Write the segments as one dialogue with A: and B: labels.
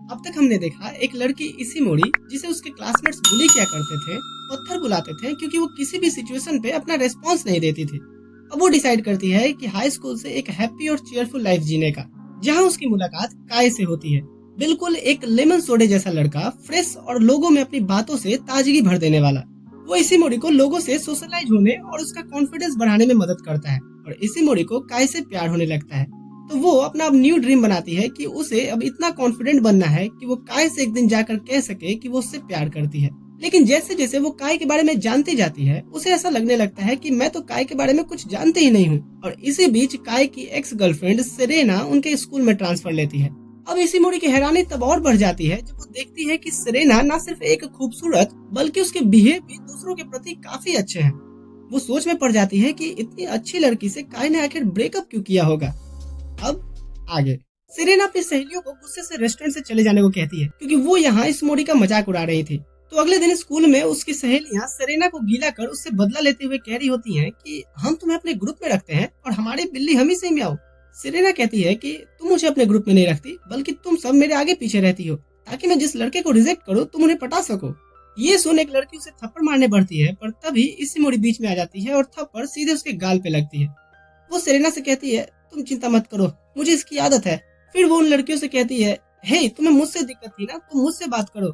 A: अब तक हमने देखा एक लड़की इसिमोरी जिसे उसके क्लासमेट्स बुली किया करते थे, पत्थर बुलाते थे क्योंकि वो किसी भी सिचुएशन पे अपना रिस्पॉन्स नहीं देती थी। अब वो डिसाइड करती है कि हाई स्कूल से एक हैप्पी और चीयरफुल लाइफ जीने का, जहाँ उसकी मुलाकात काय से होती है। बिल्कुल एक लेमन सोडे जैसा लड़का, फ्रेश और लोगों में अपनी बातों से ताजगी भर देने वाला। वो इसिमोरी को लोगों से सोशलाइज होने और उसका कॉन्फिडेंस बढ़ाने में मदद करता है और इसिमोरी को काय से प्यार होने लगता है। तो वो अपना अब न्यू ड्रीम बनाती है कि उसे अब इतना कॉन्फिडेंट बनना है कि वो काय से एक दिन जाकर कह सके कि वो उससे प्यार करती है। लेकिन जैसे जैसे वो काय के बारे में जानती जाती है, उसे ऐसा लगने लगता है कि मैं तो काय के बारे में कुछ जानते ही नहीं हूँ। और इसी बीच काय की एक्स गर्लफ्रेंड सेरेना उनके स्कूल में ट्रांसफर लेती है। अब इसिमोरी की हैरानी तब और बढ़ जाती है जब वो देखती है कि सेरेना न सिर्फ एक खूबसूरत बल्कि उसके बिहेव भी दूसरों के प्रति काफी अच्छे हैं। वो सोच में पड़ जाती है कि इतनी अच्छी लड़की से काय ने आखिर ब्रेकअप क्यों किया होगा। अब आगे सेरेना अपनी सहेलियों को गुस्से से रेस्टोरेंट से चले जाने को कहती है क्योंकि वो यहाँ इसिमोरी का मजाक उड़ा रही थी। तो अगले दिन स्कूल में उसकी सहेलियां सेरेना को गीला कर उससे बदला लेते हुए कह रही होती हैं कि हम तुम्हें अपने ग्रुप में रखते हैं और हमारी बिल्ली हम ही से मियाओ। सेरेना कहती है कि तुम मुझे अपने ग्रुप में नहीं रखती, बल्कि तुम सब मेरे आगे पीछे रहती हो ताकि मैं जिस लड़के को रिजेक्ट करूँ तुम उन्हें पटा सको। ये सुन एक लड़की उसे थप्पड़ मारने बढ़ती है, पर तभी इसिमोरी बीच में आ जाती है और थप्पड़ सीधे उसके गाल पे लगती है। वो सेरेना से कहती है तुम चिंता मत करो, मुझे इसकी आदत है। फिर वो उन लड़कियों से कहती है हे तुम्हें मुझसे दिक्कत थी ना, तुम मुझसे बात करो।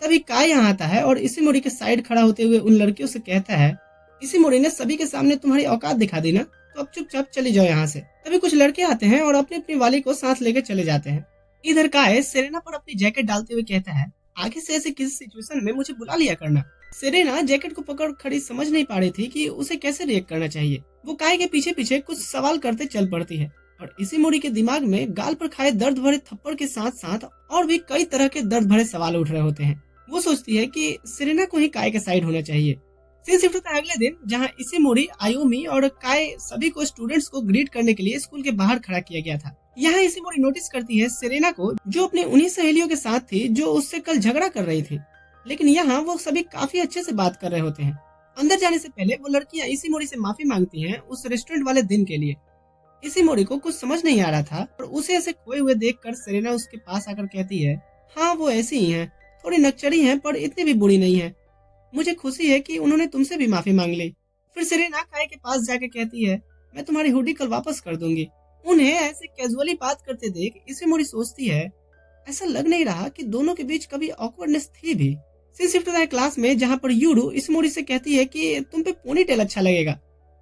A: तभी काय यहाँ आता है और इसिमोरी के साइड खड़ा होते हुए उन लड़कियों से कहता है इसिमोरी ने सभी के सामने तुम्हारी औकात दिखा दी ना, तो अब चुपचाप चली जाओ यहाँ से। तभी कुछ लड़के आते हैं और अपनी अपनी वाली को साथ लेकर चले जाते हैं। इधर काय सेरेना पर अपनी जैकेट डालते हुए कहता है आगे से ऐसे किसी सिचुएशन में मुझे बुला लिया करना। सेरेना जैकेट को पकड़ खड़ी समझ नहीं पा रही थी कि उसे कैसे रिएक्ट करना चाहिए। वो काय के पीछे पीछे कुछ सवाल करते चल पड़ती है और इसिमोरी के दिमाग में गाल पर खाए दर्द भरे थप्पड़ के साथ साथ और भी कई तरह के दर्द भरे सवाल उठ रहे होते हैं। वो सोचती है कि सेरेना को ही काय के साइड होना चाहिए। सीन शिफ्ट होता है अगले दिन, जहाँ इसिमोरी, आयुमी और काय सभी को स्टूडेंट्स को ग्रीट करने के लिए स्कूल के बाहर खड़ा किया गया था। यहाँ इसिमोरी नोटिस करती है सेरेना को, जो अपनी उन्हीं सहेलियों के साथ थी जो उससे कल झगड़ा कर रही थी। लेकिन यहाँ वो सभी काफी अच्छे से बात कर रहे होते हैं। अंदर जाने से पहले वो लड़कियां इसिमोरी से माफी मांगती हैं उस रेस्टोरेंट वाले दिन के लिए। इसिमोरी को कुछ समझ नहीं आ रहा था और उसे ऐसे खोए हुए देखकर सेरेना उसके पास आकर कहती है हाँ वो ऐसी ही है, थोड़ी नकचड़ी है पर इतनी भी बुरी नहीं है। मुझे खुशी है कि उन्होंने तुमसे भी माफी मांग ली। फिर सेरेना काय के पास जाके कहती है मैं तुम्हारी हुडी कल वापस कर दूंगी। उन्हें ऐसे कैजुअली बात करते देख इसिमोरी सोचती है ऐसा लग नहीं रहा कि दोनों के बीच कभी ऑकवर्डनेस थी भी। सीन शिफ्ट होता है क्लास में, जहाँ पर यूडू इसिमोरी से कहती है कि तुम पे पोनी टेल अच्छा लगेगा।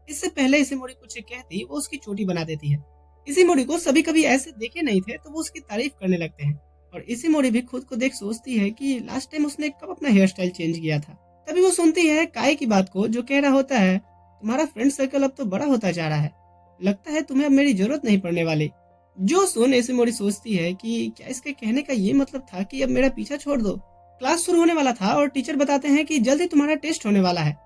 A: इससे पहले इसिमोरी कुछ कहती वो उसकी चोटी बना देती है। इसिमोरी को सभी कभी ऐसे देखे नहीं थे तो वो उसकी तारीफ करने लगते हैं और इसिमोरी भी खुद को देख सोचती है कि लास्ट टाइम उसने कब अपना हेयर स्टाइल चेंज किया था। तभी वो सुनती है काय की बात को, जो कह रहा होता है तुम्हारा फ्रेंड सर्कल अब तो बड़ा होता जा रहा है, लगता है तुम्हें अब मेरी जरूरत नहीं पड़ने वाली। जो सुन इसिमोरी सोचती है कि क्या इसके कहने का ये मतलब था कि अब मेरा पीछा छोड़ दो। क्लास शुरू होने वाला था और टीचर बताते हैं कि जल्दी तुम्हारा टेस्ट होने वाला है।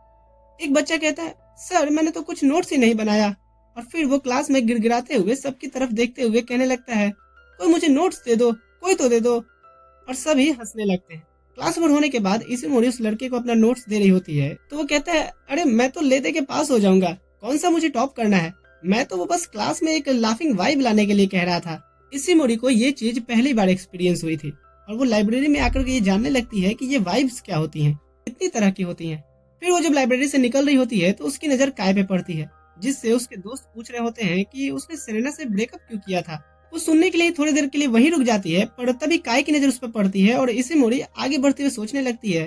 A: एक बच्चा कहता है सर मैंने तो कुछ नोट्स ही नहीं बनाया। और फिर वो क्लास में गिड़गिड़ाते हुए सबकी तरफ देखते हुए कहने लगता है कोई मुझे नोट्स दे दो, कोई तो दे दो। और सभी हंसने लगते हैं। क्लास ओवर होने के बाद इसिमोरी उस लड़के को अपना नोट्स दे रही होती है तो वो कहता है अरे मैं तो ले दे के पास हो जाऊंगा, कौन सा मुझे टॉप करना है, मैं तो वो बस क्लास में एक लाफिंग वाइब लाने के लिए कह रहा था। इसिमोरी को ये चीज पहली बार एक्सपीरियंस हुई थी और वो लाइब्रेरी में आकर के ये जानने लगती है कि ये वाइब्स क्या होती हैं, कितनी तरह की होती हैं। फिर वो जब लाइब्रेरी से निकल रही होती है तो उसकी नजर काय पे पड़ती है, जिससे उसके दोस्त पूछ रहे होते हैं कि उसने सेरेना से ब्रेकअप क्यों किया था। वो सुनने के लिए थोड़ी देर के लिए वहीं रुक जाती है, पर तभी काय की नजर उस पर पड़ती है और इसिमोरी आगे बढ़ते हुए सोचने लगती है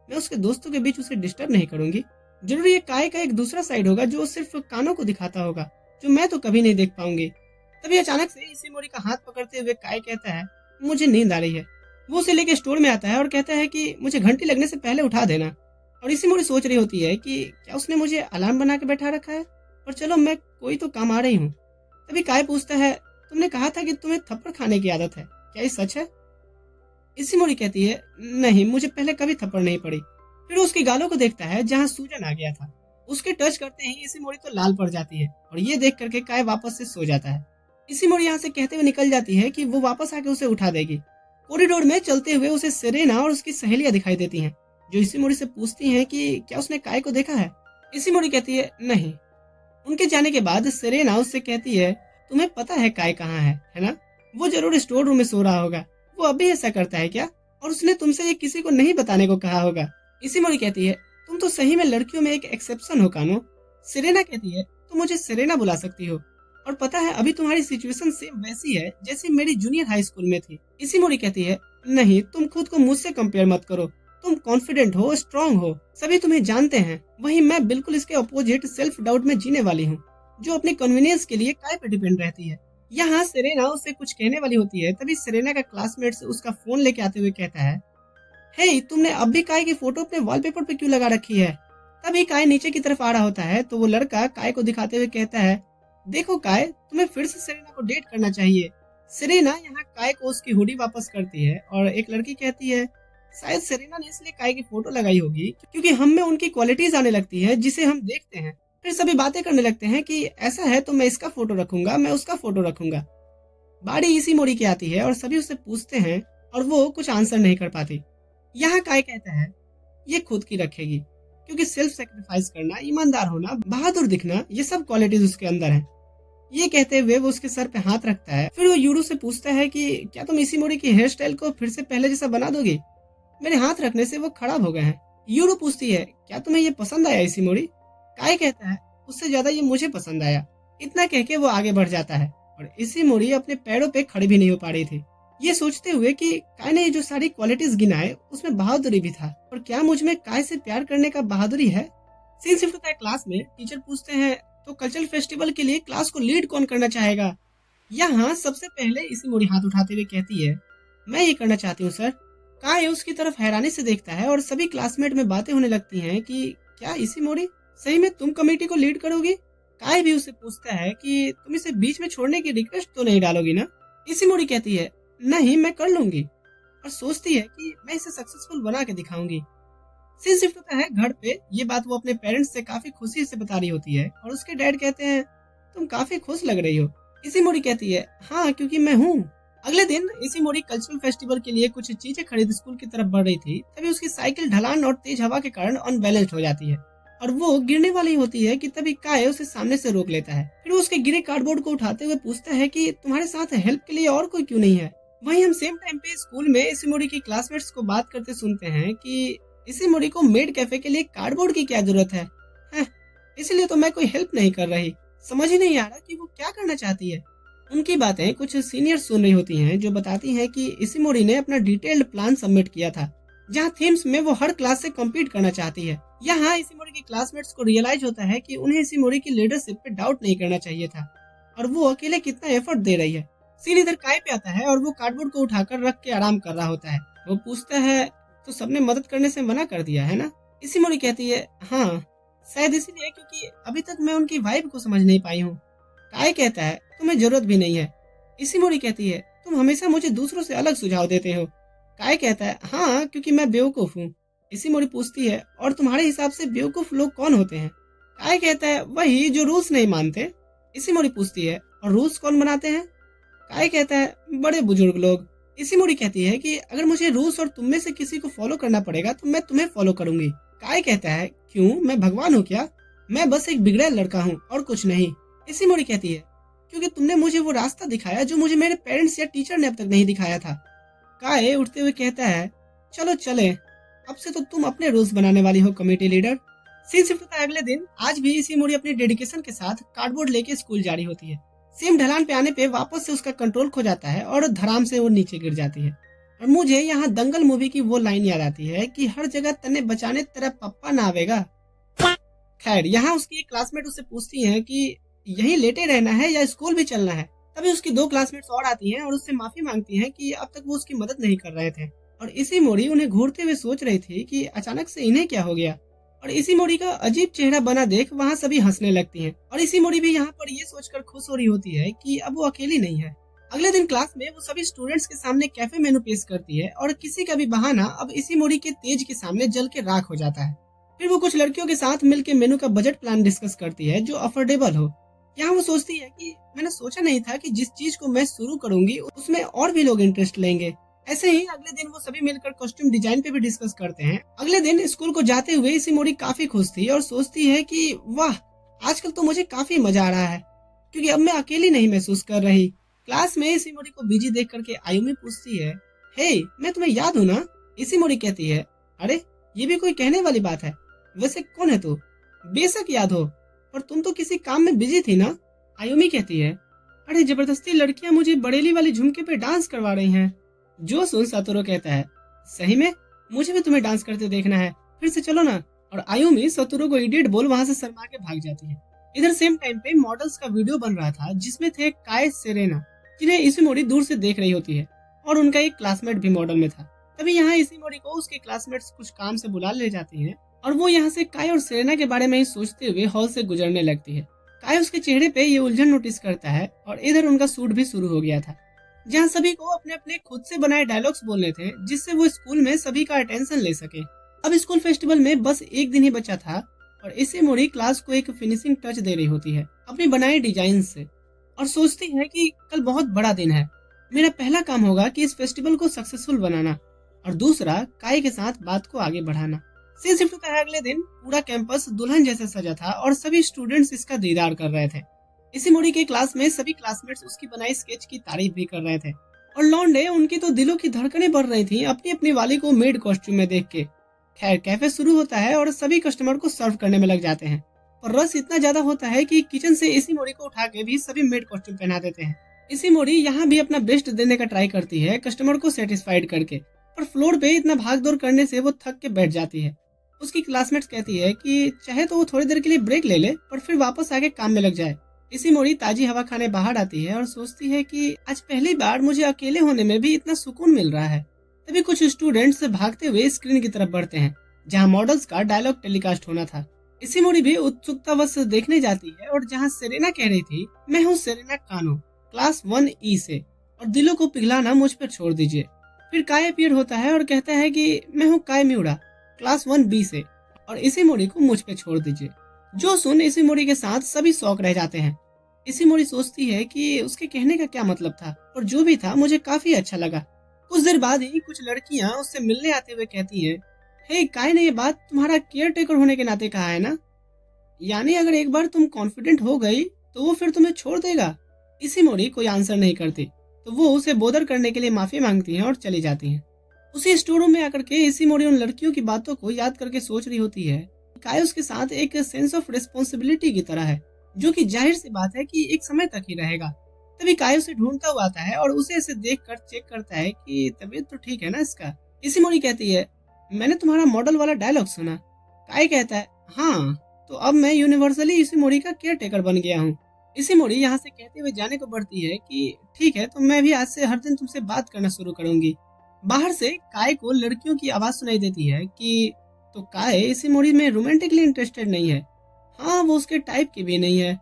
A: मैं उसके दोस्तों के बीच उसे डिस्टर्ब नहीं करूंगी। जरूर ये काय का एक दूसरा साइड होगा जो सिर्फ कानों को दिखाता होगा, जो मैं तो कभी नहीं देख पाऊंगी। तभी अचानक से इसिमोरी का हाथ पकड़ते हुए काय कहता है मुझे नींद आ रही है। वो उसे लेके स्टोर में आता है और कहता है कि मुझे घंटी लगने से पहले उठा देना। और इसिमोरी सोच रही होती है कि क्या उसने मुझे अलार्म बना के बैठा रखा है, और चलो मैं कोई तो काम आ रही हूँ। तभी काय पूछता है तुमने कहा था कि तुम्हें थप्पड़ खाने की आदत है, क्या ये सच है? इसिमोरी कहती है नहीं, मुझे पहले कभी थप्पड़ नहीं पड़ी। फिर उसकी गालों को देखता है जहाँ सूजन आ गया था। उसके टच करते ही इसिमोरी तो लाल पड़ जाती है और ये देख करके काय वापस से सो जाता है। इसिमोरी यहाँ से कहते हुए निकल जाती है कि वो वापस आके उसे उठा देगी। कॉरिडोर में चलते हुए उसे सेरेना और उसकी सहेलियां दिखाई देती हैं, जो इसिमोरी से पूछती हैं कि क्या उसने काय को देखा है। इसिमोरी कहती है नहीं। उनके जाने के बाद सेरेना उससे कहती है तुम्हें पता है काय कहाँ है ना? वो जरूर स्टोर रूम में सो रहा होगा। वो अब भी ऐसा करता है क्या? और उसने तुमसे ये किसी को नहीं बताने को कहा होगा। इसिमोरी कहती है, तुम तो सही में लड़कियों में एक एक्सेप्शन हो कानो। सेरेना कहती है, तुम मुझे सेरेना बुला सकती हो। और पता है अभी तुम्हारी सिचुएशन सेम वैसी है जैसी मेरी जूनियर हाई स्कूल में थी। इसिमोरी कहती है, नहीं तुम खुद को मुझसे कंपेयर मत करो। तुम कॉन्फिडेंट हो, स्ट्रांग हो, सभी तुम्हें जानते हैं। वहीं मैं बिल्कुल इसके अपोजिट सेल्फ डाउट में जीने वाली हूँ, जो अपनी कन्वीनियंस के लिए काय पे डिपेंड रहती है। यहाँ सेरेना उससे कुछ कहने वाली होती है, तभी सेरेना का क्लासमेट उसका फोन लेके आते हुए कहता है, हे तुमने अब भी काय की फोटो अपने वॉलपेपर पे क्यों लगा रखी है? तभी काय नीचे की तरफ आ रहा होता है तो वो लड़का काय को दिखाते हुए कहता है, देखो काय, तुम्हें फिर से सेरेना को डेट करना चाहिए। सेरेना यहाँ काय को उसकी हुडी वापस करती है और एक लड़की कहती है, शायद सेरेना ने इसलिए काय की फोटो लगाई होगी क्योंकि हम में उनकी क्वालिटीज आने लगती है जिसे हम देखते हैं। फिर सभी बातें करने लगते हैं कि ऐसा है तो मैं इसका फोटो रखूंगा, मैं उसका फोटो रखूंगा। बाड़ी इसी मोड़ी की आती है और सभी उससे पूछते हैं और वो कुछ आंसर नहीं कर पाती। यहाँ काय कहता है, ये खुद की रखेगी क्योंकि सेल्फ सेक्रीफाइस करना, ईमानदार होना, बहादुर दिखना, ये सब क्वालिटीज उसके अंदर है। ये कहते हुए वो उसके सर पे हाथ रखता है। फिर वो यूडू से पूछता है कि क्या तुम इसी मोड़ी की हेयर स्टाइल को फिर से पहले जैसा बना दोगी? मेरे हाथ रखने से वो खराब हो गए हैं। यूडू पूछती है, क्या तुम्हें ये पसंद आया इसी मोड़ी? काय कहता है, उससे ज्यादा ये मुझे पसंद आया। इतना कह के वो आगे बढ़ जाता है और इसी मोड़ी अपने पैरों पे खड़ी भी नहीं हो पा रही थी। ये सोचते हुए कि काय ने जो सारी क्वालिटीज गिनाए उसमें बहादुरी भी था, और क्या मुझ में काय से प्यार करने का बहादुरी है? सीन शिफ्ट होता है क्लास में। टीचर पूछते हैं, तो कल्चरल फेस्टिवल के लिए क्लास को लीड कौन करना चाहेगा? यहाँ सबसे पहले इसी मोड़ी हाथ उठाते हुए कहती है, मैं ये करना चाहती हूँ सर। काय उसकी तरफ हैरानी से देखता है और सभी क्लासमेट में बातें होने लगती हैं कि क्या इसी मोड़ी सही में तुम कमेटी को लीड करोगी? काय भी उससे पूछता है कि तुम इसे बीच में छोड़ने की रिक्वेस्ट तो नहीं डालोगी ना? इसी मोड़ी कहती है, नहीं मैं कर लूंगी, और सोचती है कि मैं इसे सक्सेसफुल बना के दिखाऊंगी। सीन शिफ्ट होता है घर पे। ये बात वो अपने पेरेंट्स से काफी खुशी से बता रही होती है और उसके डैड कहते हैं, तुम काफी खुश लग रही हो। इसी मोड़ी कहती है, हाँ क्योंकि मैं हूँ। अगले दिन इसी मोड़ी कल्चरल फेस्टिवल के लिए कुछ चीजें खरीद स्कूल की तरफ बढ़ रही थी, तभी उसकी साइकिल ढलान और तेज हवा के कारण अनबैलेंस्ड हो जाती है और वो गिरने वाली होती है कि तभी काय उसे सामने से रोक लेता है। फिर वो उसके गिरे कार्डबोर्ड को उठाते हुए पूछता है कि तुम्हारे साथ हेल्प के लिए और कोई क्यों नहीं है? वहीं हम सेम टाइम पे स्कूल में इसी मोड़ी की क्लासमेट्स को बात करते सुनते हैं कि इसी मोड़ी को मेड कैफे के लिए कार्डबोर्ड की क्या जरूरत है? इसलिए तो मैं कोई हेल्प नहीं कर रही। समझ ही नहीं आ रहा कि वो क्या करना चाहती है। उनकी बातें कुछ सीनियर सुन रही होती हैं जो बताती हैं कि इसी मोड़ी ने अपना डिटेल्ड प्लान सबमिट किया था, जहां थीम्स में वो हर क्लास से कम्पीट करना चाहती है। यहाँ इसी मोड़ी की क्लासमेट्स को रियलाइज होता है कि उन्हें इसी मोड़ी की लीडरशिप पे डाउट नहीं करना चाहिए था और वो अकेले कितना एफर्ट दे रही है। सीन इधर काय पे आता है और वो कार्डबोर्ड को उठाकर रख के आराम कर रहा होता है। वो पूछता है, तो सबने मदद करने से मना कर दिया है ना? इसी मोड़ी कहती है, हाँ शायद इसीलिए क्योंकि अभी तक मैं उनकी वाइब को समझ नहीं पाई हूँ। काय कहता है, तुम्हें जरूरत भी नहीं है। इसी मोड़ी कहती है, तुम हमेशा मुझे दूसरों से अलग सुझाव देते हो। काय कहता है, हाँ क्योंकि मैं बेवकूफ हूँ। इसी मोड़ी पूछती है, और तुम्हारे हिसाब से बेवकूफ लोग कौन होते हैं? काय कहता है, वही जो रूल्स नहीं मानते। इसी मोड़ी पूछती है, और रूल्स कौन बनाते हैं? काय कहता है, बड़े बुजुर्ग लोग। इसी मोड़ी कहती है कि अगर मुझे रूल्स और तुम में से किसी को फॉलो करना पड़ेगा तो मैं तुम्हें फॉलो करूंगी। काय कहता है, क्यों, मैं भगवान हूँ क्या? मैं बस एक बिगड़ैल लड़का हूँ और कुछ नहीं। इसी मोड़ी कहती है, क्योंकि तुमने मुझे वो रास्ता दिखाया जो मुझे मेरे पेरेंट्स या टीचर ने अब तक नहीं दिखाया था। काय उठते हुए कहता है, चलो चले, अब से तो तुम अपने रूल्स बनाने वाली हो कमेटी लीडर। सीन शिफ्ट होता है अगले दिन। आज भी इसी मोड़ी अपनी डेडिकेशन के साथ कार्डबोर्ड लेके स्कूल जा रही होती है। सेम ढलान पे आने पे वापस से उसका कंट्रोल खो जाता है और धड़ाम से वो नीचे गिर जाती है। और मुझे यहाँ दंगल मूवी की वो लाइन याद आती है कि हर जगह तन्ने बचाने तेरा पप्पा ना आवेगा। खैर, यहाँ उसकी एक क्लासमेट उससे पूछती है कि यहीं लेटे रहना है या स्कूल भी चलना है। तभी उसकी दो क्लासमेट्स और आती हैं और उससे माफी मांगती हैं कि अब तक वो उसकी मदद नहीं कर रहे थे। और इसी मोड़ी उन्हें घूरते हुए सोच रही थी कि अचानक से इन्हें क्या हो गया। और इसी मोड़ी का अजीब चेहरा बना देख वहाँ सभी हंसने लगती हैं। और इसी मोड़ी भी यहाँ पर ये सोचकर खुश हो रही होती है कि अब वो अकेली नहीं है। अगले दिन क्लास में वो सभी स्टूडेंट्स के सामने कैफे मेनू पेश करती है और किसी का भी बहाना अब इसी मोड़ी के तेज के सामने जल के राख हो जाता है। फिर वो कुछ लड़कियों के साथ मिलकर मेनू का बजट प्लान डिस्कस करती है जो अफोर्डेबल हो। यहाँ वो सोचती है कि मैंने सोचा नहीं था कि जिस चीज को मैं शुरू करूंगी उसमें और भी लोग इंटरेस्ट लेंगे। ऐसे ही अगले दिन वो सभी मिलकर कॉस्ट्यूम डिजाइन पे भी डिस्कस करते हैं। अगले दिन स्कूल को जाते हुए इसी मोड़ी काफी खुश थी और सोचती है कि वाह, आजकल तो मुझे काफी मजा आ रहा है क्योंकि अब मैं अकेली नहीं महसूस कर रही। क्लास में इसी मोड़ी को बिजी देख करके आयुमी पूछती है हे, मैं तुम्हें याद हूँ ना? इसी मोड़ी कहती है। अरे, ये भी कोई कहने वाली बात है। वैसे कौन है तू? बेशक याद हो, पर तुम तो किसी काम में बिजी थी ना? आयुमी कहती है। अरे, जबरदस्ती लड़कियां मुझे बरेली वाली झुमके पे डांस करवा रही हैं। जो सुन सतोरू कहता है, सही में? मुझे भी तुम्हें डांस करते देखना है, फिर से चलो ना। और आयुमी सतोरू को इडियट बोल वहां से शर्मा के भाग जाती है। इधर सेम टाइम पे मॉडल्स का वीडियो बन रहा था जिसमें थे काय, सेरेना, जिन्हें इसिमोरी दूर से देख रही होती है, और उनका एक क्लासमेट भी मॉडल में था। तभी यहाँ इसिमोरी को उसके क्लासमेट्स कुछ काम से बुला ले जाती हैं, और वो यहाँ से काय और सेरेना के बारे में ही सोचते हुए हॉल से गुजरने लगती है। काय उसके चेहरे पे ये उलझन नोटिस करता है, और इधर उनका शूट भी शुरू हो गया था, जहाँ सभी को अपने अपने खुद से बनाए डायलॉग्स बोलने थे, जिससे वो स्कूल में सभी का अटेंशन ले सके। अब स्कूल फेस्टिवल में बस एक दिन ही बचा था, और इसिमोरी क्लास को एक फिनिशिंग टच दे रही होती है अपनी बनाए डिजाइन से, और सोचती है कि कल बहुत बड़ा दिन है। मेरा पहला काम होगा कि इस फेस्टिवल को सक्सेसफुल बनाना, और दूसरा काय के साथ बात को आगे बढ़ाना। सीन शिफ्ट होता है अगले दिन। पूरा कैंपस दुल्हन जैसे सजा था, और सभी स्टूडेंट्स इसका दीदार कर रहे थे। इसिमोरी के क्लास में सभी क्लासमेट्स उसकी बनाई स्केच की तारीफ भी कर रहे थे, और लौंडे उनकी तो दिलों की धड़कनें बढ़ रही थी अपनी अपनी वाली को मेड कॉस्ट्यूम में देख के। खैर, कैफे शुरू होता है और सभी कस्टमर को सर्व करने में लग जाते हैं, और रस इतना ज्यादा होता है कि किचन से इसिमोरी को उठा के भी सभी मेड कॉस्ट्यूम पहना देते हैं। इसिमोरी यहाँ भी अपना बेस्ट देने का ट्राई करती है कस्टमर को सेटिस्फाइड करके, पर फ्लोर पे इतना भाग दौड़ करने से वो थक के बैठ जाती है। उसकी क्लासमेट्स कहती है कि चाहे तो वो थोड़ी देर के लिए ब्रेक ले ले, पर फिर वापस आके काम में लग जाए। इसिमोरी ताजी हवा खाने बाहर आती है और सोचती है कि आज पहली बार मुझे अकेले होने में भी इतना सुकून मिल रहा है। तभी कुछ स्टूडेंट्स भागते हुए स्क्रीन की तरफ बढ़ते हैं, जहाँ मॉडल्स का डायलॉग टेलीकास्ट होना था। इसिमोरी भी उत्सुकतावश देखने जाती है, और जहाँ सेरेना कह रही थी, मैं हूँ सेरेना कानो, क्लास 1E से, और दिलों को पिघलाना मुझ पर छोड़ दीजिए। फिर काय अपीयर होता है और कहता है कि मैं हूँ काय मिउरा, क्लास 1B से, और इसिमोरी को मुझ पे छोड़ दीजिए। जो सुन इसिमोरी के साथ सभी शौक रह जाते हैं। इसिमोरी सोचती है कि उसके कहने का क्या मतलब था, और जो भी था मुझे काफी अच्छा लगा। कुछ देर बाद ही कुछ लड़कियां उससे मिलने आते हुए कहती हैं, हे, काय ने ये बात तुम्हारा केयर टेकर होने के नाते कहा है ना? यानी अगर एक बार तुम कॉन्फिडेंट हो गई तो वो फिर तुम्हें छोड़ देगा? इसिमोरी कोई आंसर नहीं करती, तो वो उसे बोदर करने के लिए माफी मांगती हैं और चली जाती हैं। उसी स्टोर रूम में आकर के इसिमोरी उन लड़कियों की बातों को याद करके सोच रही होती है, काय उसके साथ एक सेंस ऑफ रिस्पॉन्सिबिलिटी की तरह है, जो कि जाहिर सी बात है कि एक समय तक ही रहेगा। तभी काय उसे ढूंढता हुआ आता है, और उसे ऐसे देख कर चेक करता है कि तबीयत तो ठीक है ना इसका। इसिमोरी कहती है, मैंने तुम्हारा मॉडल वाला डायलॉग सुना। काय कहता है, हाँ, तो अब मैं यूनिवर्सली इसिमोरी का केयर टेकर बन गया हूँ। इसिमोरी यहाँ से कहते हुए जाने को बढ़ती है कि ठीक है, तो मैं भी आज से हर दिन तुमसे बात करना शुरू करूंगी। बाहर से काय को लड़कियों की आवाज सुनाई देती है कि तो काय इसिमोरी में रोमांटिकली इंटरेस्टेड नहीं है। हाँ, वो उसके टाइप की भी नहीं है।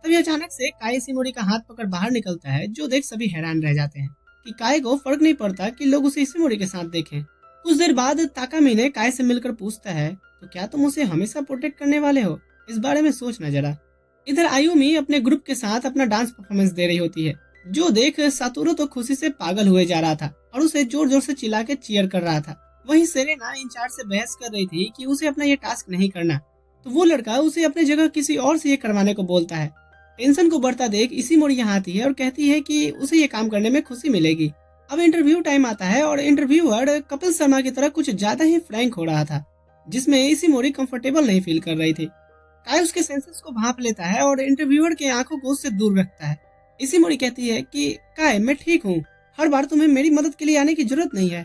A: तभी अचानक से काय इसिमोरी का हाथ पकड़ बाहर निकलता है, जो देख सभी हैरान रह जाते हैं कि काय को फर्क नहीं पड़ता कि लोग उसे इसिमोरी के साथ देखें। कुछ देर बाद ताकामी ने काय से मिलकर पूछता है, तो क्या तुम उसे हमेशा प्रोटेक्ट करने वाले हो? इस बारे में सोचना जरा। इधर आयुमी अपने ग्रुप के साथ अपना डांस परफॉर्मेंस दे रही होती है, जो देख सातोरू तो खुशी से पागल हुए जा रहा था और उसे जोर जोर से चिल्ला के चीयर कर रहा था। वहीं सेरेना इंचार्ज से बहस कर रही थी कि उसे अपना ये टास्क नहीं करना, तो वो लड़का उसे अपने जगह किसी और से ये करवाने को बोलता है। टेंशन को बढ़ता देख इसिमोरी यहाँ आती है और कहती है कि उसे ये काम करने में खुशी मिलेगी। अब इंटरव्यू टाइम आता है, और इंटरव्यूअर कपिल शर्मा की तरह कुछ ज्यादा ही फ्रैंक हो रहा था, जिसमें इसिमोरी कंफर्टेबल नहीं फील कर रही थी। काय उसके सेंसेस को भांप लेता है और इंटरव्यूअर के आंखों को उससे दूर रखता है। इसिमोरी कहती है कि काय, मैं ठीक हूँ, हर बार तुम्हें मेरी मदद के लिए आने की जरूरत नहीं है।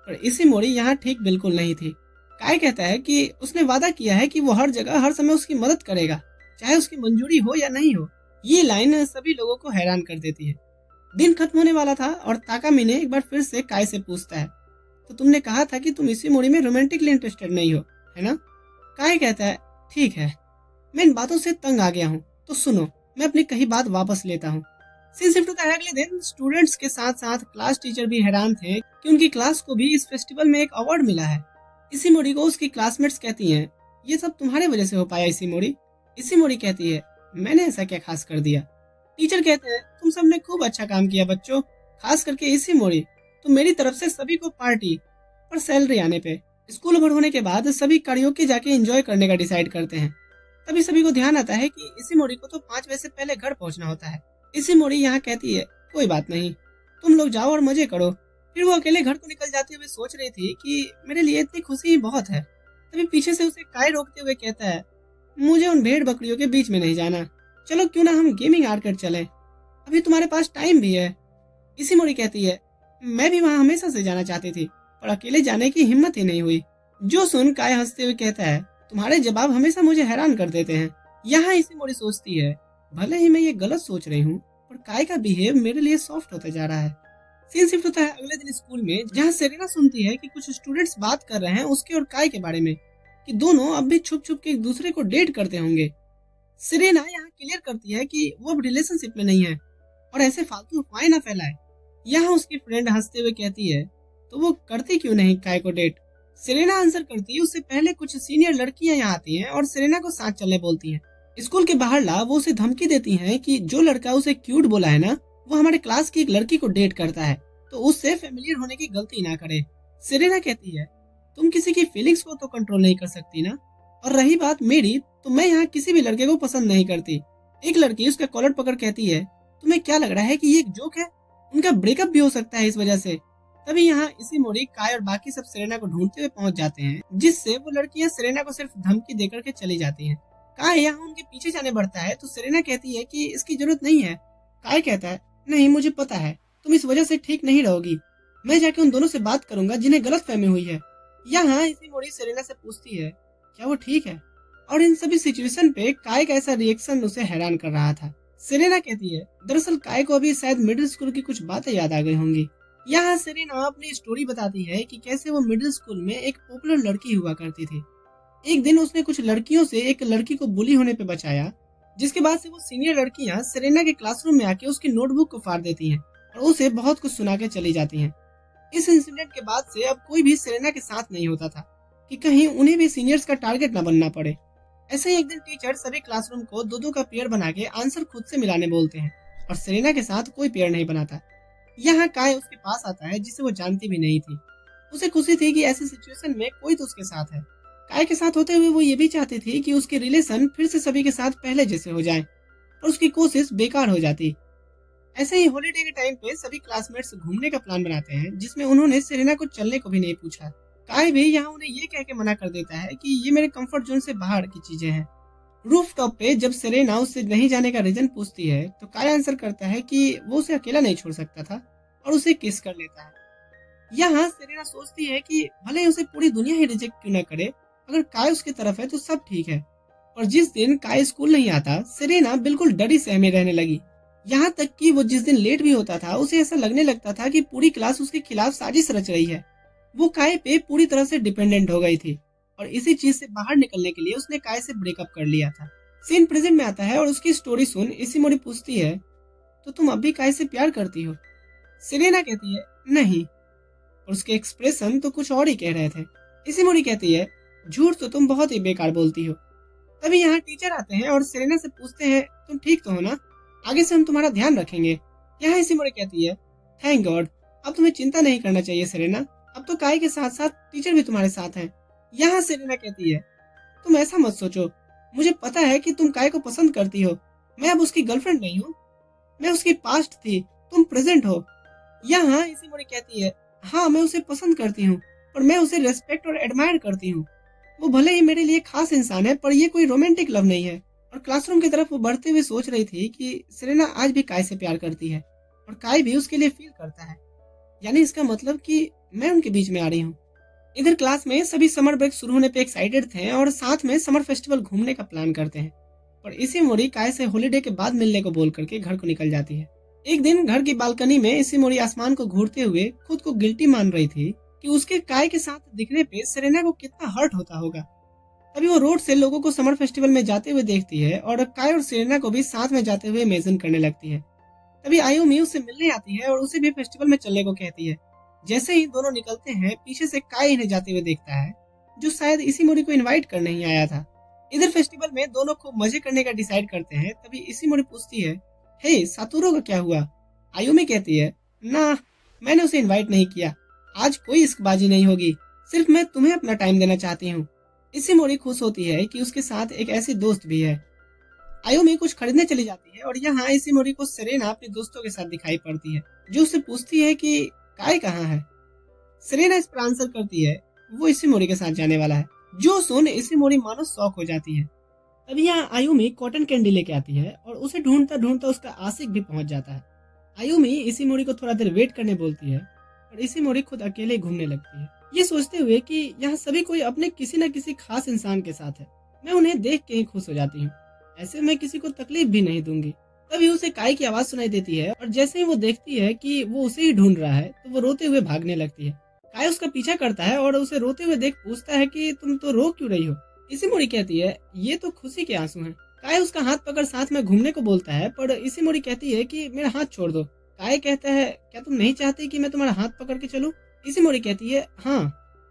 A: पर इसिमोरी यहाँ ठीक बिल्कुल नहीं थी। काय कहता है कि उसने वादा किया है कि वो हर जगह हर समय उसकी मदद करेगा, चाहे उसकी मंजूरी हो या नहीं हो। ये लाइन सभी लोगों को हैरान कर देती है। दिन खत्म होने वाला था, और ताकामी ने एक बार फिर से काय से पूछता है, तो तुमने कहा था कि तुम इसिमोरी में रोमांटिकली इंटरेस्टेड नहीं हो, है ना? काय कहता है, ठीक है, मैं इन बातों से तंग आ गया हूँ, तो सुनो, मैं अपनी कही बात वापस लेता हूँ। सीन शिफ्ट होता है अगले दिन। स्टूडेंट्स के साथ साथ क्लास टीचर भी हैरान थे कि उनकी क्लास को भी इस फेस्टिवल में एक अवार्ड मिला है। इसिमोरी को उसकी क्लासमेट्स कहती हैं, ये सब तुम्हारे वजह से हो पाया इसिमोरी। इसिमोरी कहती है, मैंने ऐसा क्या खास कर दिया? टीचर कहते हैं, तुम सबने खूब अच्छा काम किया बच्चों, खास करके इसिमोरी। तो मेरी तरफ से सभी को पार्टी और सैलरी आने पे। स्कूल ओवर होने के बाद सभी करियोके जाके एंजॉय करने का डिसाइड करते हैं। तभी सभी को ध्यान आता है कि इसिमोरी को तो 5 बजे से पहले घर पहुंचना होता है। इसिमोरी यहाँ कहती है, कोई बात नहीं, तुम लोग जाओ और मजे करो, फिर वो अकेले घर को निकल जाते हुए सोच रही थी कि मेरे लिए इतनी खुशी ही बहुत है। तभी पीछे से उसे काय रोकते हुए कहता है, मुझे उन भेड़ बकरियों के बीच में नहीं जाना। चलो क्यों ना हम गेमिंग आर्केड चले, अभी तुम्हारे पास टाइम भी है। इसी कहती है, मैं भी वहाँ हमेशा से जाना चाहती थी, पर अकेले जाने की हिम्मत ही नहीं हुई। जो सुन काय हंसते हुए कहता है, तुम्हारे जवाब हमेशा मुझे हैरान कर देते हैं। यहाँ इसी सोचती है, भले ही मैं ये गलत सोच रही हूँ, पर काय का बिहेव मेरे लिए सॉफ्ट होता जा रहा है। सीन शिफ्ट होता है अगले दिन स्कूल में, जहाँ सेरेना सुनती है कि कुछ स्टूडेंट्स बात कर रहे हैं उसके और काय के बारे में, कि दोनों अब भी छुप छुप के एक दूसरे को डेट करते होंगे। सेरेना यहाँ क्लियर करती है कि वो अब रिलेशनशिप में नहीं है और ऐसे फालतू अफवाहें ना फैलाए। यहाँ उसकी फ्रेंड हंसते हुए कहती है, तो वो करती क्यों नहीं काय को डेट। सेरेना आंसर करती है, उससे पहले कुछ सीनियर लड़कियां यहाँ आती हैं और सेरेना को साथ चलने बोलती हैं। स्कूल के बाहर ला वो उसे धमकी देती हैं कि जो लड़का उसे क्यूट बोला है ना, वो हमारे क्लास की एक लड़की को डेट करता है, तो उससे फेमिलियर होने की गलती ना करे। सेरेना कहती है, तुम किसी की फीलिंग्स को तो कंट्रोल नहीं कर सकती ना, और रही बात मेरी, तो मैं यहाँ किसी भी लड़के को पसंद नहीं करती। एक लड़की उसका कॉलर पकड़ कहती है, तुम्हें क्या लग रहा है कि ये एक जोक है, उनका ब्रेकअप भी हो सकता है इस वजह से। तभी यहाँ इसी काय और बाकी सब सेरेना को ढूंढते हुए पहुंच जाते हैं, जिससे वो लड़कियां सेरेना को सिर्फ धमकी देकर के चली जाती हैं। काय यहाँ उनके पीछे जाने बढ़ता है, तो सेरेना कहती है कि इसकी जरूरत नहीं है। काय कहता है, नहीं मुझे पता है, तुम इस वजह से ठीक नहीं रहोगी, मैं जाके उन दोनों से बात करूंगा जिन्हें गलत फहमी हुई है। यहाँ इसी सेरेना से पूछती है, क्या वो ठीक है, और इन सभी सिचुएशन पे काय का ऐसा रिएक्शन उसे हैरान कर रहा था। सेरेना कहती है, दरअसल काय को अभी शायद मिडिल स्कूल की कुछ बातें याद आ गई होंगी। यहाँ सेरेना अपनी स्टोरी बताती है कि कैसे वो मिडिल स्कूल में एक पॉपुलर लड़की हुआ करती थी। एक दिन उसने कुछ लड़कियों से एक लड़की को बुली होने पे बचाया, जिसके बाद से वो सीनियर लड़कियां सेरेना के क्लासरूम में आके उसकी नोटबुक को फाड़ देती हैं और उसे बहुत कुछ सुना के चली जाती हैं। इस इंसिडेंट के बाद से अब कोई भी सेरेना के साथ नहीं होता था कि कहीं उन्हें भी सीनियर्स का टारगेट न बनना पड़े। ऐसे ही एक दिन टीचर सभी क्लासरूम को दो दो का पेयर बना के आंसर खुद से मिलाने बोलते हैं और सेरेना के साथ कोई पेयर नहीं बनाता। यहाँ काय उसके पास आता है, जिसे वो जानती भी नहीं थी। उसे खुशी थी कि ऐसी सिचुएशन में कोई तो उसके साथ है। काय के साथ होते हुए वो ये भी चाहती थी कि उसके रिलेशन फिर से सभी के साथ पहले जैसे हो जाएं, और उसकी कोशिश बेकार हो जाती। ऐसे ही हॉलीडे के टाइम पे सभी क्लासमेट्स घूमने का प्लान बनाते हैं, जिसमें उन्होंने सेरेना को चलने को भी नहीं पूछा। काय भी यहाँ उन्हें ये कह के मना कर देता है कि ये मेरे कंफर्ट जोन से बाहर की चीजें हैं। रूफ टॉप पे जब सेरेना उससे नहीं जाने का रीजन पूछती है, तो काय आंसर करता है कि वो उसे अकेला नहीं छोड़ सकता था और उसे किस कर लेता है। यहाँ सेरेना सोचती है कि भले ही उसे पूरी दुनिया ही रिजेक्ट क्यों न करे, अगर काय उसकी तरफ है तो सब ठीक है। और जिस दिन काय स्कूल नहीं आता, सेरेना बिल्कुल डरी सहमे रहने लगी। यहाँ तक कि वो जिस दिन लेट भी होता था, उसे ऐसा लगने लगता था कि पूरी क्लास उसके खिलाफ साजिश रच रही है। वो काय पे पूरी तरह से डिपेंडेंट हो गई थी और इसी चीज से बाहर निकलने के लिए उसने काय से ब्रेकअप कर लिया था। सीन प्रेजेंट में आता है और उसकी स्टोरी सुन इसी पूछती है, तो तुम अब भी काय से प्यार करती हो? सेरेना कहती है, नहीं, और उसके एक्सप्रेशन तो कुछ और ही कह रहे थे। इसी कहती है, झूठ तो तुम बहुत ही बेकार बोलती हो। तभी यहाँ टीचर आते हैं और सेरेना से पूछते हैं, तुम ठीक तो हो ना, आगे से हम तुम्हारा ध्यान रखेंगे। यहाँ इसी कहती है, थैंक गॉड, अब तुम्हें चिंता नहीं करना चाहिए सेरेना, अब तो काय के साथ साथ टीचर भी तुम्हारे साथ हैं। यहाँ सेरेना कहती है, तुम ऐसा मत सोचो, मुझे पता है कि तुम काय को पसंद करती हो, मैं अब उसकी गर्लफ्रेंड नहीं हूँ, मैं उसकी पास्ट थी, तुम प्रेजेंट हो। यहाँ इसी कहती है, हाँ मैं उसे पसंद करती हूँ, पर मैं उसे रेस्पेक्ट और एडमायर करती हूँ। वो भले ही मेरे लिए खास इंसान है, पर ये कोई रोमांटिक लव नहीं है। और क्लासरूम की तरफ वो बढ़ते हुए सोच रही थी कि सेरेना आज भी काय से प्यार करती है और काय भी उसके लिए फील करता है, यानी इसका मतलब कि मैं उनके बीच में आ रही हूँ। इधर क्लास में सभी समर ब्रेक शुरू होने पे एक्साइटेड थे और साथ में समर फेस्टिवल घूमने का प्लान करते हैं, पर इसी काय से हॉलीडे के बाद मिलने को बोल करके घर को निकल जाती है। एक दिन घर की बालकनी में इसी आसमान को घूरते हुए खुद को गिल्टी मान रही थी कि उसके काय के साथ दिखने पे सेरेना को कितना हर्ट होता होगा। तभी वो रोड से लोगों को समर फेस्टिवल में जाते हुए देखती है और काय और सेरेना को भी साथ में जाते हुए इमेजिन करने लगती है। तभी आयुमी उससे मिलने आती है और उसे भी फेस्टिवल में चलने को कहती है। जैसे ही दोनों निकलते हैं, पीछे से काय इन्हें जाते हुए देखता है, जो शायद इसी को इनवाइट करने ही आया था। इधर फेस्टिवल में दोनों खूब मजे करने का डिसाइड करते हैं। तभी इसी पूछती है, हे सातोरू का क्या हुआ? आयुमी कहती है, ना, मैंने उसे इनवाइट नहीं किया, आज कोई इश्कबाजी नहीं होगी, सिर्फ मैं तुम्हें अपना टाइम देना चाहती हूँ। इसी खुश होती है कि उसके साथ एक ऐसी दोस्त भी है। आयुमी कुछ खरीदने चली जाती है और यहाँ इसी को सेरेना अपने दोस्तों के साथ दिखाई पड़ती है, जो उससे पूछती है कि काय कहाँ है? सेरेना इस पर आंसर करती है, वो इशिमोरी के साथ जाने वाला है। जो सुन इशिमोरी मानो शॉक हो जाती है। तभी यहाँ आयुमी कॉटन कैंडी लेके आती है और उसे ढूंढता ढूंढता उसका आशिक भी पहुंच जाता है। आयुमी इशिमोरी को थोड़ा देर वेट करने बोलती है और इशिमोरी खुद अकेले ही घूमने लगती है, ये सोचते हुए कि यहाँ सभी कोई अपने किसी न किसी खास इंसान के साथ है। मैं उन्हें देख के ही खुश हो जाती हूँ, ऐसे मैं किसी को तकलीफ भी नहीं दूंगी। तभी उसे काय की आवाज सुनाई देती है और जैसे ही वो देखती है कि वो उसे ही ढूंढ रहा है तो वो रोते हुए भागने लगती है। काय उसका पीछा करता है और उसे रोते हुए देख पूछता है कि तुम तो रो क्यों रही हो? इशिमोरी कहती है, ये तो खुशी के आंसू हैं। काय उसका हाथ पकड़ साथ में घूमने को बोलता है पर इशिमोरी कहती है कि मेरा हाथ छोड़ दो। काय कहता है, क्या तुम नहीं चाहती कि मैं तुम्हारा हाथ पकड़ के चलूं? इशिमोरी कहती है, हाँ।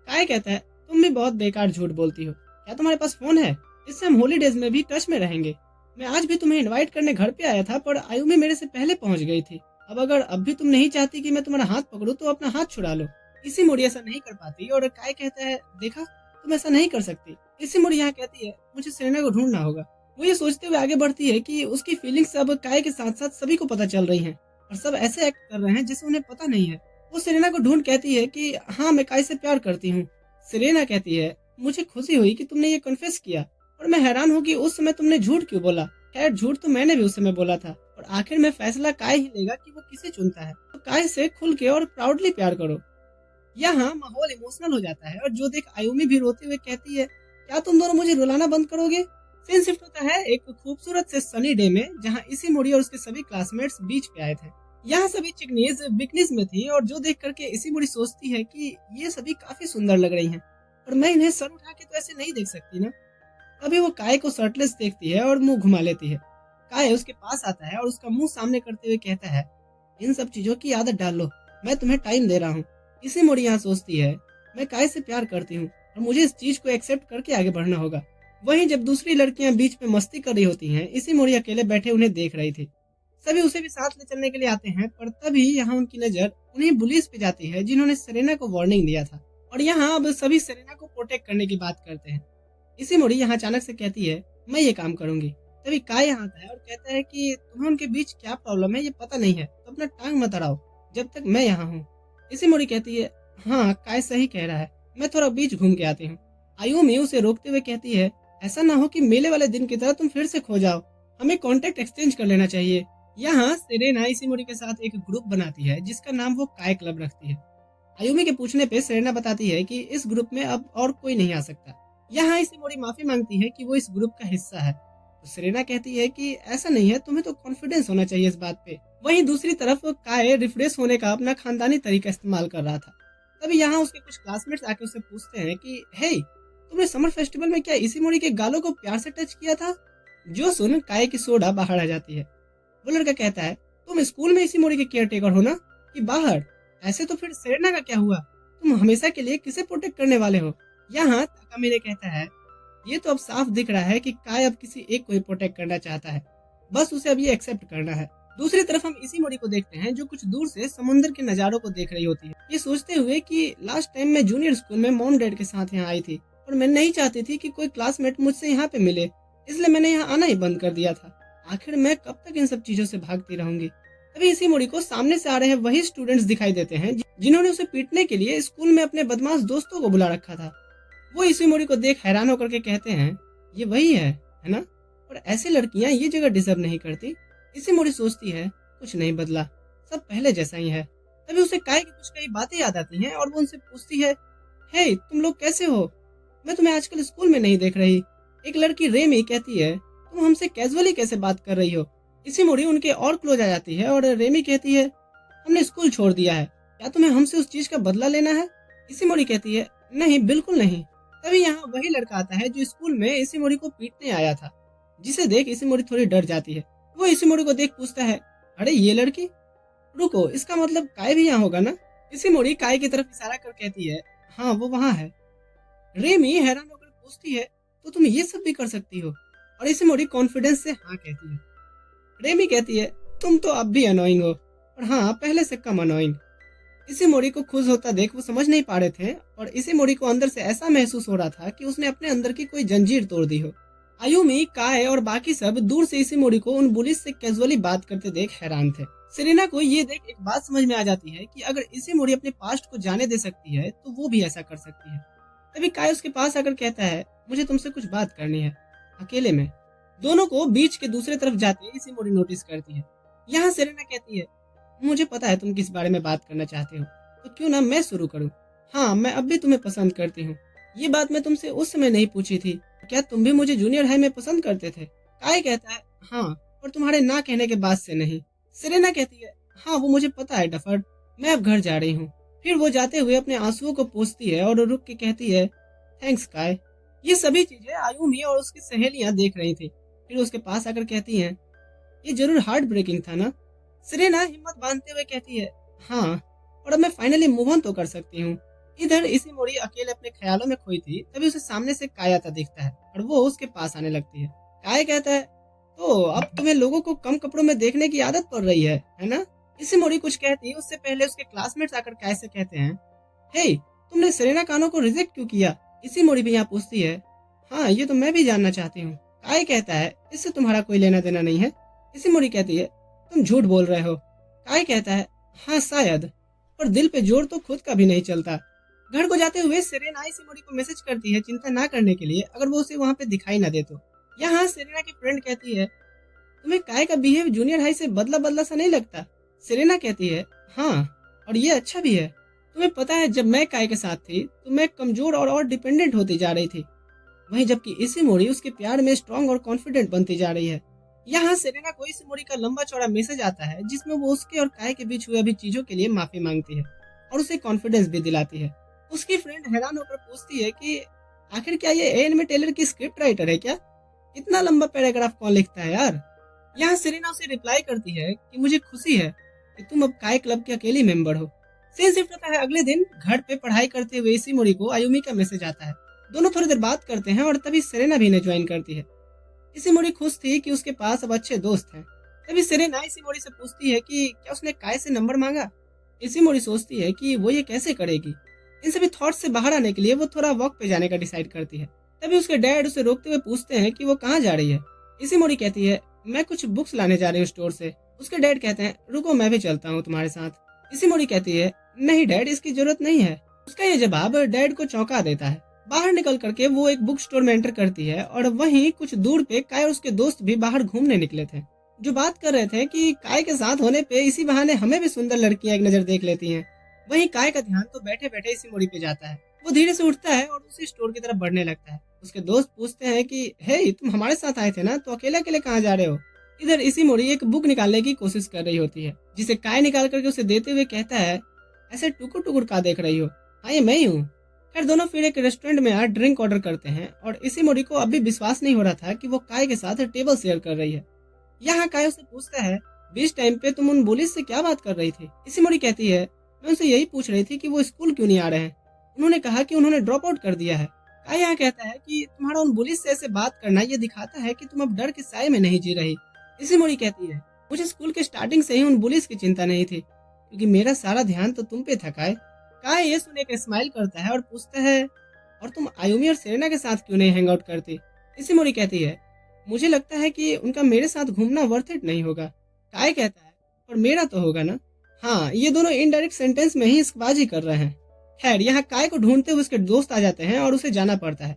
A: काय कहता है, तुम भी बहुत बेकार झूठ बोलती हो। क्या तुम्हारे पास फोन है? इससे हम हॉलीडेज में भी टच में रहेंगे। मैं आज भी तुम्हें इनवाइट करने घर पे आया था पर आयुमी मेरे से पहले पहुंच गई थी। अब अगर अब भी तुम नहीं चाहती कि मैं तुम्हारा हाथ पकड़ूं तो अपना हाथ छुड़ा लो। इशिमोरी ऐसा नहीं कर पाती और काय कहता है, देखा तुम ऐसा नहीं कर सकती। इशिमोरी यहाँ कहती है, मुझे सेरेना को ढूंढना होगा। वो ये सोचते हुए आगे बढ़ती है कि उसकी फीलिंग्स अब काय के साथ साथ सभी को पता चल रही हैं और सब ऐसे एक्ट कर रहे हैं जैसे उन्हें पता नहीं है। वो सेरेना को ढूंढ कहती है कि हाँ मैं काय से प्यार करती हूँ। सेरेना कहती है, मुझे खुशी हुई कि तुमने ये कन्फेस किया और मैं हैरान हूँ कि उस समय तुमने झूठ क्यों बोला। खैर झूठ तो मैंने भी उस समय बोला था और आखिर में फैसला काय ही लेगा कि वो किसे चुनता है। तो काय से खुल के और प्राउडली प्यार करो। यहाँ माहौल इमोशनल हो जाता है और जो देख आयुमी भी रोते हुए कहती है, क्या तुम दोनों मुझे रुलाना बंद करोगे? सीन शिफ्ट होता है एक खूबसूरत से सनी डे में जहाँ इशिमोरी और उसके सभी क्लासमेट्स बीच पे आए थे। यहाँ सभी चिकनीज बिकनीज में थी और जो देख करके इशिमोरी सोचती है कि ये सभी काफी सुंदर लग रही हैं और मैं इन्हें सर उठा के तो ऐसे नहीं देख सकती ना। तभी वो काय को शर्टलेस देखती है और मुंह घुमा लेती है। काय उसके पास आता है और उसका मुंह सामने करते हुए कहता है, इन सब चीजों की आदत डाल लो, मैं तुम्हें टाइम दे रहा हूँ। इशिमोरी यहाँ सोचती है, मैं काय से प्यार करती हूँ और मुझे इस चीज को एक्सेप्ट करके आगे बढ़ना होगा। वहीं जब दूसरी लड़कियां बीच में मस्ती कर रही होती हैं, इशिमोरी अकेले बैठे उन्हें देख रही थी। सभी उसे भी साथ ले चलने के लिए आते हैं पर तभी यहाँ उनकी नजर उन्हीं बुलिस पे जाती है जिन्होंने सेरेना को वार्निंग दिया था और यहाँ अब सभी सेरेना को प्रोटेक्ट करने की बात करते हैं। इशिमोरी यहाँ अचानक से कहती है, मैं ये काम करूंगी। तभी काय यहाँ आता है और कहता है कि तुम्हें उनके बीच क्या प्रॉब्लम है ये पता नहीं है तो अपना टांग मत अड़ाओ जब तक मैं यहाँ हूँ। इशिमोरी कहती है, हाँ काय सही कह रहा है, मैं थोड़ा बीच घूम के आती हूँ। आयुमी उसे रोकते हुए कहती है, ऐसा ना हो कि मेले वाले दिन की तरह तुम फिर से खो जाओ, हमें कॉन्टेक्ट एक्सचेंज कर लेना चाहिए। यहाँ सेरेना इशिमोरी के साथ एक ग्रुप बनाती है जिसका नाम वो काय क्लब रखती है। आयुमी के पूछने पे सेरेना बताती है कि इस ग्रुप में अब और कोई नहीं आ सकता। यहाँ इशिमोरी माफी मांगती है कि वो इस ग्रुप का हिस्सा है तो सेरेना कहती है कि ऐसा नहीं है, तुम्हें तो कॉन्फिडेंस होना चाहिए इस बात पे। वहीं दूसरी तरफ काय रिफ्रेश होने का अपना खानदानी तरीका इस्तेमाल कर रहा था। तभी यहाँ उसके कुछ क्लासमेट्स आके उससे पूछते हैं कि हे, तुमने समर फेस्टिवल में क्या इशिमोरी के गालों को प्यार से टच किया था? जो सुन काय की सोडा बाहर आ जाती है। वो लड़का कहता है, तुम स्कूल में इशिमोरी के केयर टेकर हो ना कि बाहर? ऐसे तो फिर सेरेना का क्या हुआ? तुम हमेशा के लिए किसे प्रोटेक्ट करने वाले हो? यहाँ ताकामिने कहता है, ये तो अब साफ दिख रहा है कि काय अब किसी एक को ही प्रोटेक्ट करना चाहता है, बस उसे अब ये एक्सेप्ट करना है। दूसरी तरफ हम इशिमोरी को देखते हैं जो कुछ दूर से समुद्र के नजारों को देख रही होती है, ये सोचते हुए कि लास्ट टाइम मैं जूनियर स्कूल में मॉम डैड के साथ यहाँ आई थी और मैं नहीं चाहती थी कि कोई क्लासमेट मुझसे यहाँ पे मिले, इसलिए मैंने यहाँ आना ही बंद कर दिया था। आखिर मैं कब तक इन सब चीजों से भागती रहूंगी। तभी इशिमोरी को सामने से आ रहे वही स्टूडेंट्स दिखाई देते हैं जिन्होंने उसे पीटने के लिए स्कूल में अपने बदमाश दोस्तों को बुला रखा था। वो इशिमोरी को देख हैरान होकर के कहते हैं, ये वही है ना? और ऐसी लड़कियां ये जगह डिजर्व नहीं करती। इशिमोरी सोचती है, कुछ नहीं बदला, सब पहले जैसा ही है। तभी उसे काय की कुछ कई बातें याद आती हैं और वो उनसे पूछती है, हे तुम लोग कैसे हो? मैं तुम्हें आजकल स्कूल में नहीं देख रही। एक लड़की रेमी कहती है, तुम हमसे कैजुअली कैसे बात कर रही हो? इशिमोरी उनके और क्लोज आ जाती है और रेमी कहती है, हमने स्कूल छोड़ दिया है, क्या तुम्हें हमसे उस चीज का बदला लेना है? इशिमोरी कहती है, नहीं बिल्कुल नहीं। तभी यहाँ वही लड़का आता है जो स्कूल में इशिमोरी को पीटने आया था, जिसे देख इशिमोरी थोड़ी डर जाती है। वो इशिमोरी को देख पूछता है, अरे ये लड़की? रुको, इसका मतलब काय भी यहाँ होगा ना? इशिमोरी काय की तरफ इशारा कर कहती है, हाँ वो वहाँ है। रेमी हैरान होकर पूछती है, तो तुम ये सब भी कर सकती हो? और इशिमोरी कॉन्फिडेंस से हाँ कहती है। रेमी कहती है, तुम तो अब भी अनोइंग हो, और हाँ पहले से कम अनोइंग। इशिमोरी को खुश होता देख वो समझ नहीं पा रहे थे और इशिमोरी को अंदर से ऐसा महसूस हो रहा था कि उसने अपने अंदर की कोई जंजीर तोड़ दी हो। आयुमी, काय और बाकी सब दूर से इशिमोरी को उन बुलिस से कैजुअली बात करते देख हैरान थे। सेरेना को ये देख एक बात समझ में आ जाती है कि अगर इसी मोड़ी अपने पास्ट को जाने दे सकती है तो वो भी ऐसा कर सकती है। तभी काय उसके पास आकर कहता है, मुझे तुमसे कुछ बात करनी है, अकेले में। दोनों को बीच के दूसरे तरफ जाते इसी मोड़ी नोटिस करती है। यहाँ सेरेना कहती है, मुझे पता है तुम किस बारे में बात करना चाहते हो, तो क्यों ना मैं शुरू करूं। हाँ, मैं अब भी तुम्हें पसंद करती हूँ। ये बात मैं तुमसे उस समय नहीं पूछी थी, क्या तुम भी मुझे जूनियर हाई में पसंद करते थे? काय कहता है, हाँ, और तुम्हारे ना कहने के बाद से नहीं। सेरेना कहती है, हाँ वो मुझे पता है डफर, मैं अब घर जा रही हूँ। फिर वो जाते हुए अपने आंसुओं को पोंछती है और रुक के कहती है, थैंक्स काय। ये सभी चीजें आयुमी और उसकी सहेलियां देख रही थी। फिर उसके पास आकर कहती हैं, ये जरूर हार्ट ब्रेकिंग था ना? सेरेना हिम्मत बांधते हुए कहती है, हाँ, और अब मैं फाइनली मूव ऑन तो कर सकती हूँ। इधर इसी मोड़ी अकेले अपने ख्यालों में खोई थी, तभी उसे सामने से काय आता दिखता है और वो उसके पास आने लगती है। काय कहता है, तो अब तुम्हें लोगों को कम कपड़ों में देखने की आदत पड़ रही है ना? इसी मोड़ी कुछ कहती उससे पहले उसके क्लासमेट्स आकर काय से कहते हैं, हे, तुमने सेरेना कानो को रिजेक्ट क्यों किया? इसी मोड़ी भी यहाँ पूछती है, हाँ ये तो मैं भी जानना चाहती हूँ। काय कहता है, इससे तुम्हारा कोई लेना देना नहीं है। इसी मोड़ी कहती है, तुम झूठ बोल रहे हो। काय कहता है, हाँ शायद, पर दिल पे जोर तो खुद का भी नहीं चलता। घर को जाते हुए सेरेना इसी मोड़ी को मैसेज करती है चिंता ना करने के लिए, अगर वो उसे वहाँ पे दिखाई ना दे तो। यहाँ सेरेना की फ्रेंड कहती है, तुम्हें काय का बिहेव जूनियर हाई से बदला बदला सा नहीं लगता? सेरेना कहती है, हाँ, और ये अच्छा भी है। तुम्हें पता है जब मैं काय के साथ थी तो मैं कमजोर और डिपेंडेंट होती जा रही थी, वहीं जबकि इसी मोड़ी उसके प्यार में स्ट्रांग और कॉन्फिडेंट बनती जा रही है। यहाँ सेरेना को इसी मोड़ी का लंबा चौड़ा मैसेज आता है जिसमें वो उसके और काय के बीच हुए अभी चीजों के लिए माफी मांगती है और उसे कॉन्फिडेंस भी दिलाती है। उसकी फ्रेंड हैरान होकर पूछती है कि आखिर क्या ये एएनमे टेलर की स्क्रिप्ट राइटर है क्या? इतना लंबा पैराग्राफ कौन लिखता है यार? यहाँ सेरेना उसे रिप्लाई करती है कि मुझे खुशी है कि तुम अब काय क्लब के अकेली मेंबर हो। सीन शिफ्ट होता है अगले दिन। घर पे पढ़ाई करते हुए इसी मोड़ी को आयुमी का मैसेज आता है। दोनों थोड़ी देर बात करते हैं और तभी सेरेना भी इन्हें ज्वाइन करती है। इसी मोड़ी खुश थी कि उसके पास अब अच्छे दोस्त हैं। तभी सेरेना इसी मोड़ी से पूछती है कि क्या उसने काय से नंबर मांगा। इसी मोड़ी सोचती है कि वो ये कैसे करेगी। इन सभी थॉट्स से बाहर आने के लिए वो थोड़ा वॉक पे जाने का डिसाइड करती है। तभी उसके डैड उसे रोकते हुए पूछते हैं कि वो कहाँ जा रही है। इसी मोड़ी कहती है, मैं कुछ बुक्स लाने जा रही हूँ स्टोर से। उसके डैड कहते हैं, रुको मैं भी चलता हूँ तुम्हारे साथ। इसी मोड़ी कहती है, नहीं डैड, इसकी जरूरत नहीं है। उसका ये जवाब डैड को चौंका देता है। बाहर निकल करके वो एक बुक स्टोर में एंटर करती है और वहीं कुछ दूर पे काय और उसके दोस्त भी बाहर घूमने निकले थे, जो बात कर रहे थे कि काय के साथ होने पे इसी बहाने हमें भी सुंदर लड़कियां एक नजर देख लेती हैं। वहीं काय का ध्यान तो बैठे बैठे इसी मोड़ी पे जाता है। वो धीरे से उठता है और उसी स्टोर की तरफ बढ़ने लगता है। उसके दोस्त पूछते हैं कि हे, तुम हमारे साथ आए थे ना, तो अकेले अकेले कहाँ जा रहे हो? इधर इसी मोड़ी एक बुक निकालने की कोशिश कर रही होती है, जिसे काय निकाल करके उसे देते हुए कहता है, ऐसे टुकुर टुकुर का देख रही हो? हाँ ये मैं ही हूँ। खैर दोनों फिर एक रेस्टोरेंट में यार ड्रिंक ऑर्डर करते हैं और इसी मोड़ी को अभी विश्वास नहीं हो रहा था कि वो काय के साथ टेबल शेयर कर रही है। यहाँ काय उसे पूछता है, बीच टाइम पे तुम उन बुलिस से क्या बात कर रही थी? इसी मोड़ी कहती है, मैं उनसे यही पूछ रही थी कि वो स्कूल क्यों नहीं आ रहे हैं। उन्होंने कहा कि उन्होंने ड्रॉप आउट कर दिया है। काय यहाँ कहता है कि तुम्हारा उन बुलिस से ऐसे बात करना ये दिखाता है कि तुम अब डर के साए में नहीं जी रही। इसी मोड़ी कहती है, मुझे स्कूल के स्टार्टिंग से ही उन बुलिस की चिंता नहीं थी, क्योंकि मेरा सारा ध्यान तो तुम पे था काय। काय ये सुने के स्माइल करता है और पूछता है, और तुम आयुमी और सेरेना के साथ क्यों नहीं हैंग आउट करती? इसी मोड़ी कहती है, मुझे लगता है कि उनका मेरे साथ घूमना वर्थ इट नहीं होगा। काय कहता है, पर मेरा तो होगा ना। हाँ, ये दोनों इनडायरेक्ट सेंटेंस में ही इश्कबाजी कर रहे हैं। खैर यहाँ काय को ढूंढते हुए उसके दोस्त आ जाते हैं और उसे जाना पड़ता है।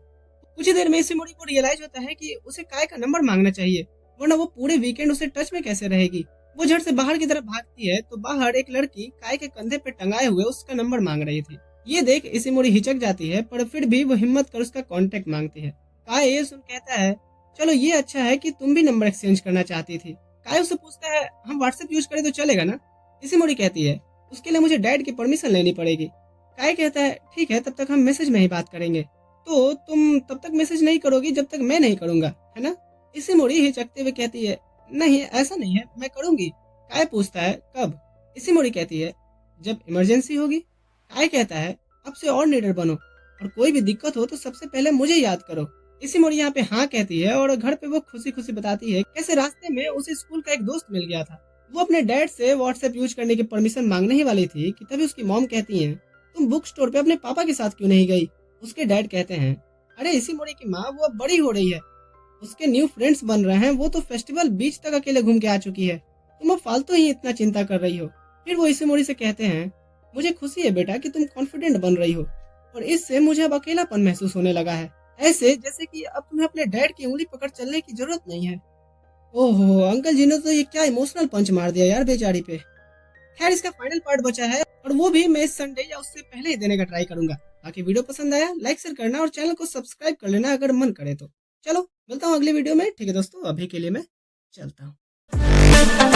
A: कुछ ही देर में इसी मोड़ी को रियलाइज होता है कि उसे काय का नंबर मांगना चाहिए, वरना वो पूरे वीकेंड उसे टच में कैसे रहेगी। वो झट से बाहर की तरफ भागती है तो बाहर एक लड़की काय के कंधे पे टंगाए हुए उसका नंबर मांग रही थी। ये देख इसी मोड़ी हिचक जाती है, पर फिर भी वो हिम्मत कर उसका कांटेक्ट मांगती है। काय ये सुन कहता है, चलो ये अच्छा है कि तुम भी नंबर एक्सचेंज करना चाहती थी। काय उससे पूछता है, हम व्हाट्सएप यूज करें तो चलेगा ना? इसी मोड़ी कहती है, उसके लिए मुझे डैड की परमिशन लेनी पड़ेगी। काय कहता है, ठीक है, तब तक हम मैसेज में ही बात करेंगे। तो तुम तब तक मैसेज नहीं करोगी जब तक मैं नहीं करूंगा, है ना? इसी मोड़ी हिचकते हुए कहती है, नहीं ऐसा नहीं है, मैं करूंगी। काय पूछता है, कब? इसी मोड़ी कहती है, जब इमरजेंसी होगी। काय कहता है, अब से और लीडर बनो और कोई भी दिक्कत हो तो सबसे पहले मुझे याद करो। इसी मोड़ी यहाँ पे हाँ कहती है और घर पे वो खुशी खुशी बताती है कैसे रास्ते में उसे स्कूल का एक दोस्त मिल गया था। वो अपने डैड से व्हाट्सएप यूज करने की परमिशन मांगने ही वाली थी कि तभी उसकी मॉम कहती है, तुम बुक स्टोर पे अपने पापा के साथ क्यों नहीं गई? उसके डैड कहते हैं, अरे इसी मोड़ी की माँ वो अब बड़ी हो रही है, उसके न्यू फ्रेंड्स बन रहे हैं, वो तो फेस्टिवल बीच तक अकेले घूम के आ चुकी है। तुम अब फालतू ही इतना चिंता कर रही हो। फिर वो इशिमोरी से कहते हैं, मुझे खुशी है बेटा कि तुम कॉन्फिडेंट बन रही हो और इससे मुझे अब अकेलापन महसूस होने लगा है, ऐसे जैसे कि अब तुम्हें अपने डैड की उंगली पकड़ चलने की जरूरत नहीं है। ओहो, अंकल जी ने तो ये क्या इमोशनल पंच मार दिया यार बेचारी पे। खैर, इसका फाइनल पार्ट बचा है और वो भी मैं इस संडे या उससे पहले ही देने का ट्राई करूंगा। बाकी वीडियो पसंद आया लाइक शेयर करना और चैनल को सब्सक्राइब कर लेना अगर मन करे तो। चलो मिलता हूँ अगली वीडियो में। ठीक है दोस्तों, अभी के लिए मैं चलता हूँ।